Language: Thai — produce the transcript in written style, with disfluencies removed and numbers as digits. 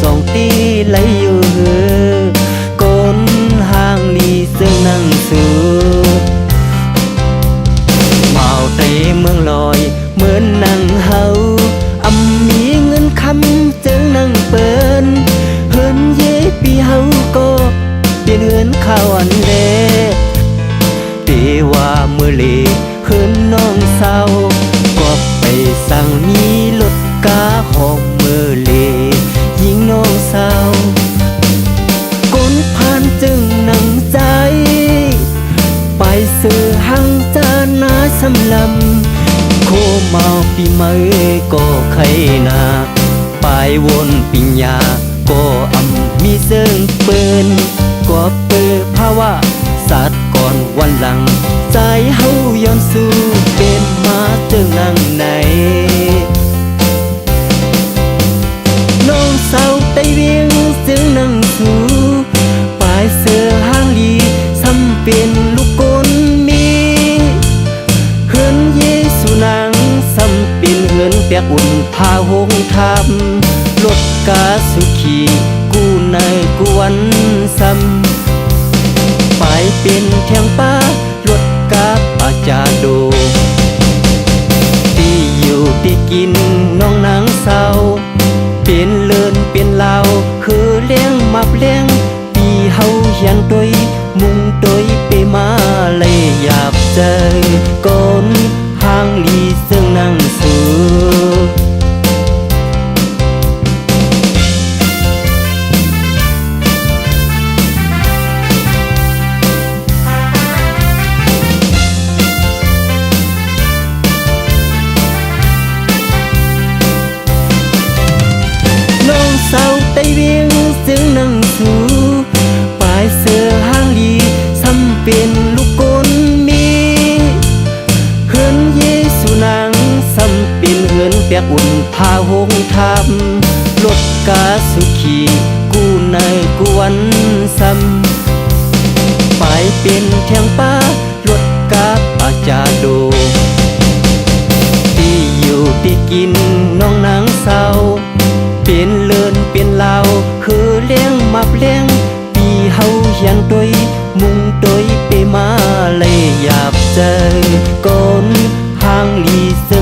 สองตีไหลอยู่ก้นห่างนี้ซึ่งนั่งสูเมาเตเมืองลอยเหมือนนั่งเฮามีเงินคำจึงนั่งเปิ้นเฮินเย่ปีเฮาก็เปลี่ยนเฮือนข้าวอันเดตีว่ามือเลเฮินน้องเศร้าก็ไปสั่งมีรถกาหอมมือเลยิงน้องเศร้าก้นผ่านจึงนั่งใจไปซื้อหังจานนาสำลำโคเมาปีเมยก็ใครนาไปวนปิญญาก็มีเสิ่งเปิ้นก็เปิดภาวะสัตว์ก่อนวันหลังใจเฮาย้อนสู่เป็นมาจึงนั่งไหนน้องสาวไต้เวียงจึงนั่งสู่ปลายเสื้อห้างลีซ้ำเป็นลูกกลมีเฮือนเยซูนางซ้ำเป็นเฮือนเปียกอุ่นพาหงทับรถกาสุขีกู้ในกวนซ้ำไปเป็นเทียงป้ารถกาปาจาโดที่อยู่ที่กินน้องนางเศร้าเป็นเลินเป็นลาวคือเลี้ยงมับเลี้ยงปีเฮาเฮียนตวยมุงตวยไปมาเลยหยาบใจก้นห่างลีซึ่งนั่งสูสาวไต้เวียงซึ่งนั่งสู่ปลายเสื้อห้างลีซ้ำเป็นลูกกลมีเฮือนเยซูนางซ้ำเป็นเฮือนเปียกอุ่นพาหงทับรถกาสุขีกู้ในกวนซ้ำไปเป็นเทียงป้ารถกาปาจาโดที่อยู่ที่กินน้องนางเศร้าเป็นเลินเป็นลาวคือเลี้ยงมับเลี้ยงปีเฮาเฮียนตวยมุงตวยไปมาเลยหยาบใจก้นห่างลีซึ่ง